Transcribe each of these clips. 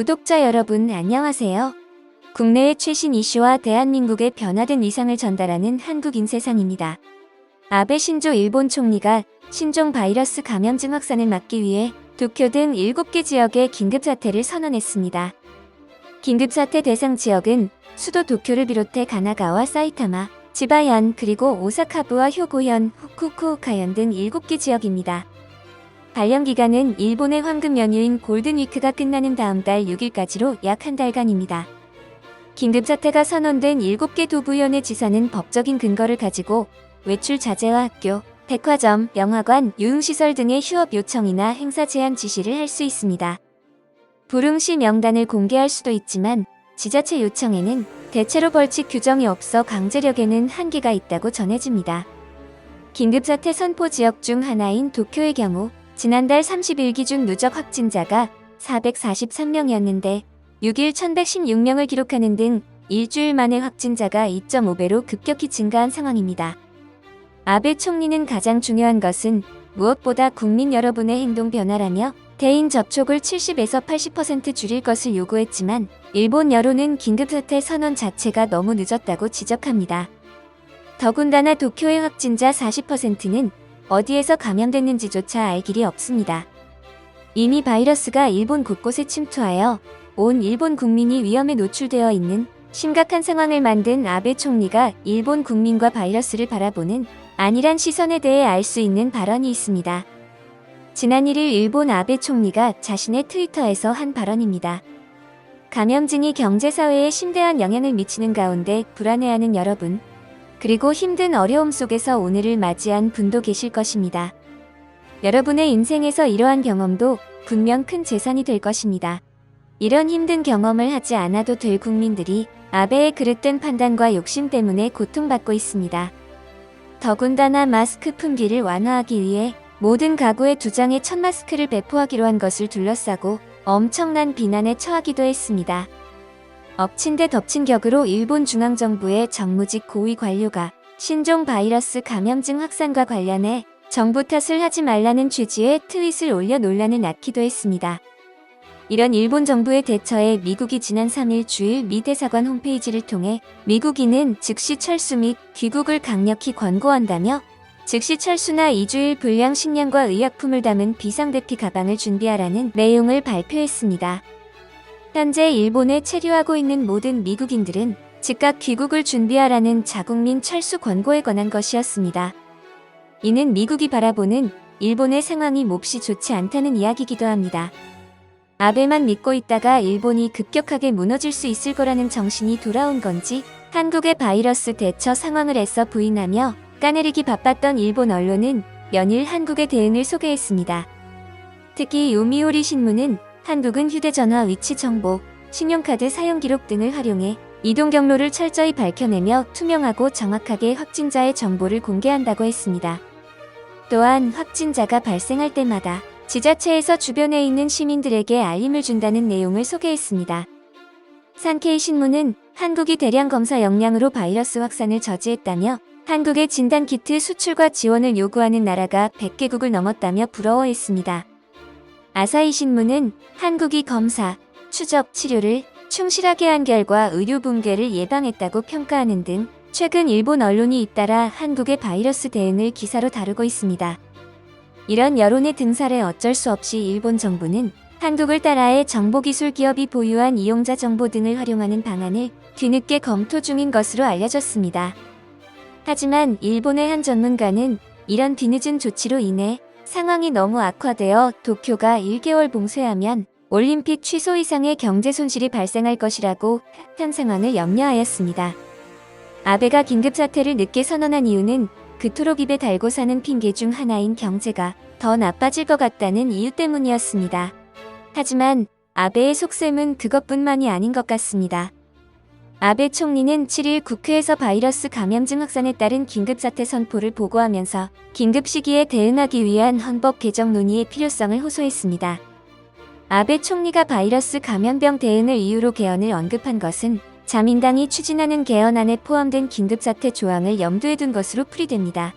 구독자 여러분 안녕하세요. 국내의 최신 이슈와 대한민국의 변화된 위상을 전달하는 한국인 세상입니다. 아베 신조 일본 총리가 신종 바이러스 감염증 확산을 막기 위해 도쿄 등 7개 지역에 긴급사태를 선언했습니다. 긴급사태 대상 지역은 수도 도쿄를 비롯해 가나가와 사이타마, 지바현 그리고 오사카부와 효고현, 후쿠오카현 등 7개 지역입니다. 발령 기간은 일본의 황금 연휴인 골든위크가 끝나는 다음 달 6일까지로 약 한 달간입니다. 긴급사태가 선언된 7개 도부현의 지사는 법적인 근거를 가지고 외출 자제와 학교, 백화점, 영화관, 유흥시설 등의 휴업 요청이나 행사 제한 지시를 할 수 있습니다. 불응시 명단을 공개할 수도 있지만 지자체 요청에는 대체로 벌칙 규정이 없어 강제력에는 한계가 있다고 전해집니다. 긴급사태 선포 지역 중 하나인 도쿄의 경우 지난달 30일 기준 누적 확진자가 443명이었는데 6일 1116명을 기록하는 등 일주일 만에 확진자가 2.5배로 급격히 증가한 상황입니다. 아베 총리는 가장 중요한 것은 무엇보다 국민 여러분의 행동 변화라며 대인 접촉을 70에서 80% 줄일 것을 요구했지만 일본 여론은 긴급사태 선언 자체가 너무 늦었다고 지적합니다. 더군다나 도쿄의 확진자 40%는 어디에서 감염됐는지조차 알 길이 없습니다. 이미 바이러스가 일본 곳곳에 침투하여 온 일본 국민이 위험에 노출되어 있는 심각한 상황을 만든 아베 총리가 일본 국민과 바이러스를 바라보는 안일한 시선에 대해 알 수 있는 발언이 있습니다. 지난 1일 일본 아베 총리가 자신의 트위터에서 한 발언입니다. 감염증이 경제사회에 심대한 영향을 미치는 가운데 불안해하는 여러분, 그리고 힘든 어려움 속에서 오늘을 맞이한 분도 계실 것입니다. 여러분의 인생에서 이러한 경험도 분명 큰 재산이 될 것입니다. 이런 힘든 경험을 하지 않아도 될 국민들이 아베의 그릇된 판단과 욕심 때문에 고통받고 있습니다. 더군다나 마스크 품귀를 완화하기 위해 모든 가구에 2장의 첫 마스크를 배포하기로 한 것을 둘러싸고 엄청난 비난에 처하기도 했습니다. 엎친 데 덮친 격으로 일본 중앙정부의 정무직 고위 관료가 신종 바이러스 감염증 확산과 관련해 정부 탓을 하지 말라는 취지의 트윗을 올려 논란을 낳기도 했습니다. 이런 일본 정부의 대처에 미국이 지난 3일 주일 미 대사관 홈페이지를 통해 미국인은 즉시 철수 및 귀국을 강력히 권고한다며 즉시 철수나 2주일 불량 식량과 의약품을 담은 비상대피 가방을 준비하라는 내용을 발표했습니다. 현재 일본에 체류하고 있는 모든 미국인들은 즉각 귀국을 준비하라는 자국민 철수 권고에 관한 것이었습니다. 이는 미국이 바라보는 일본의 상황이 몹시 좋지 않다는 이야기이기도 합니다. 아베만 믿고 있다가 일본이 급격하게 무너질 수 있을 거라는 정신이 돌아온 건지 한국의 바이러스 대처 상황을 애써 부인하며 까내리기 바빴던 일본 언론은 연일 한국의 대응을 소개했습니다. 특히 요미우리 신문은 한국은 휴대전화 위치 정보, 신용카드 사용 기록 등을 활용해 이동 경로를 철저히 밝혀내며 투명하고 정확하게 확진자의 정보를 공개한다고 했습니다. 또한 확진자가 발생할 때마다 지자체에서 주변에 있는 시민들에게 알림을 준다는 내용을 소개했습니다. 산케이 신문은 한국이 대량 검사 역량으로 바이러스 확산을 저지했다며 한국의 진단키트 수출과 지원을 요구하는 나라가 100개국을 넘었다며 부러워했습니다. 아사히 신문은 한국이 검사, 추적, 치료를 충실하게 한 결과 의료 붕괴를 예방했다고 평가하는 등 최근 일본 언론이 잇따라 한국의 바이러스 대응을 기사로 다루고 있습니다. 이런 여론의 등살에 어쩔 수 없이 일본 정부는 한국을 따라해 정보기술 기업이 보유한 이용자 정보 등을 활용하는 방안을 뒤늦게 검토 중인 것으로 알려졌습니다. 하지만 일본의 한 전문가는 이런 뒤늦은 조치로 인해 상황이 너무 악화되어 도쿄가 1개월 봉쇄하면 올림픽 취소 이상의 경제 손실이 발생할 것이라고 현 상황을 염려하였습니다. 아베가 긴급사태를 늦게 선언한 이유는 그토록 입에 달고 사는 핑계 중 하나인 경제가 더 나빠질 것 같다는 이유 때문이었습니다. 하지만 아베의 속셈은 그것뿐만이 아닌 것 같습니다. 아베 총리는 7일 국회에서 바이러스 감염증 확산에 따른 긴급사태 선포를 보고하면서 긴급 시기에 대응하기 위한 헌법 개정 논의의 필요성을 호소했습니다. 아베 총리가 바이러스 감염병 대응을 이유로 개헌을 언급한 것은 자민당이 추진하는 개헌안에 포함된 긴급사태 조항을 염두에 둔 것으로 풀이됩니다.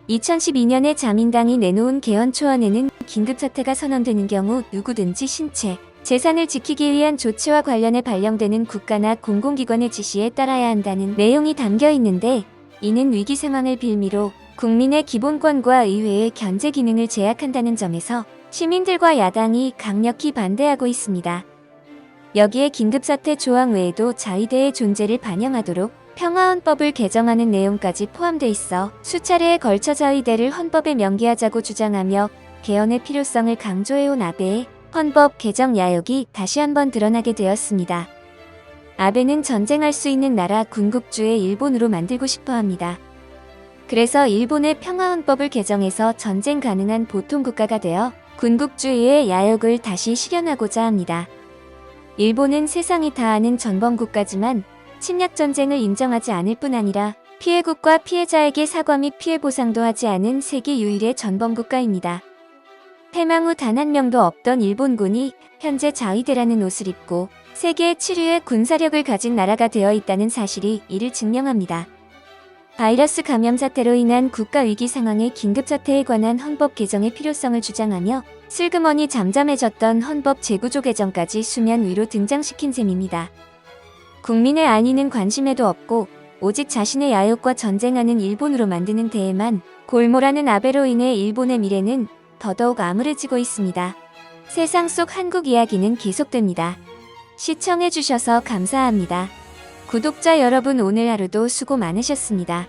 2012년에 자민당이 내놓은 개헌 초안에는 긴급사태가 선언되는 경우 누구든지 신체, 재산을 지키기 위한 조치와 관련해 발령되는 국가나 공공기관의 지시에 따라야 한다는 내용이 담겨 있는데, 이는 위기 상황을 빌미로 국민의 기본권과 의회의 견제 기능을 제약한다는 점에서 시민들과 야당이 강력히 반대하고 있습니다. 여기에 긴급사태 조항 외에도 자위대의 존재를 반영하도록 평화헌법을 개정하는 내용까지 포함돼 있어 수차례에 걸쳐 자위대를 헌법에 명기하자고 주장하며 개헌의 필요성을 강조해온 아베의 헌법 개정 야욕이 다시 한번 드러나게 되었습니다. 아베는 전쟁할 수 있는 나라 군국주의 일본으로 만들고 싶어 합니다. 그래서 일본의 평화헌법을 개정해서 전쟁 가능한 보통국가가 되어 군국주의의 야욕을 다시 실현하고자 합니다. 일본은 세상이 다 아는 전범국가지만 침략전쟁을 인정하지 않을 뿐 아니라 피해국과 피해자에게 사과 및 피해 보상도 하지 않은 세계 유일의 전범국가입니다. 패망 후 단 한 명도 없던 일본군이 현재 자위대라는 옷을 입고 세계 7위의 군사력을 가진 나라가 되어 있다는 사실이 이를 증명합니다. 바이러스 감염 사태로 인한 국가 위기 상황의 긴급사태에 관한 헌법 개정의 필요성을 주장하며 슬그머니 잠잠해졌던 헌법 재구조 개정까지 수면 위로 등장시킨 셈입니다. 국민의 안위는 관심에도 없고 오직 자신의 야욕과 전쟁하는 일본으로 만드는 데에만 골몰하는 아베로 인해 일본의 미래는 더더욱 암울해지고 있습니다. 세상 속 한국 이야기는 계속됩니다. 시청해주셔서 감사합니다. 구독자 여러분, 오늘 하루도 수고 많으셨습니다.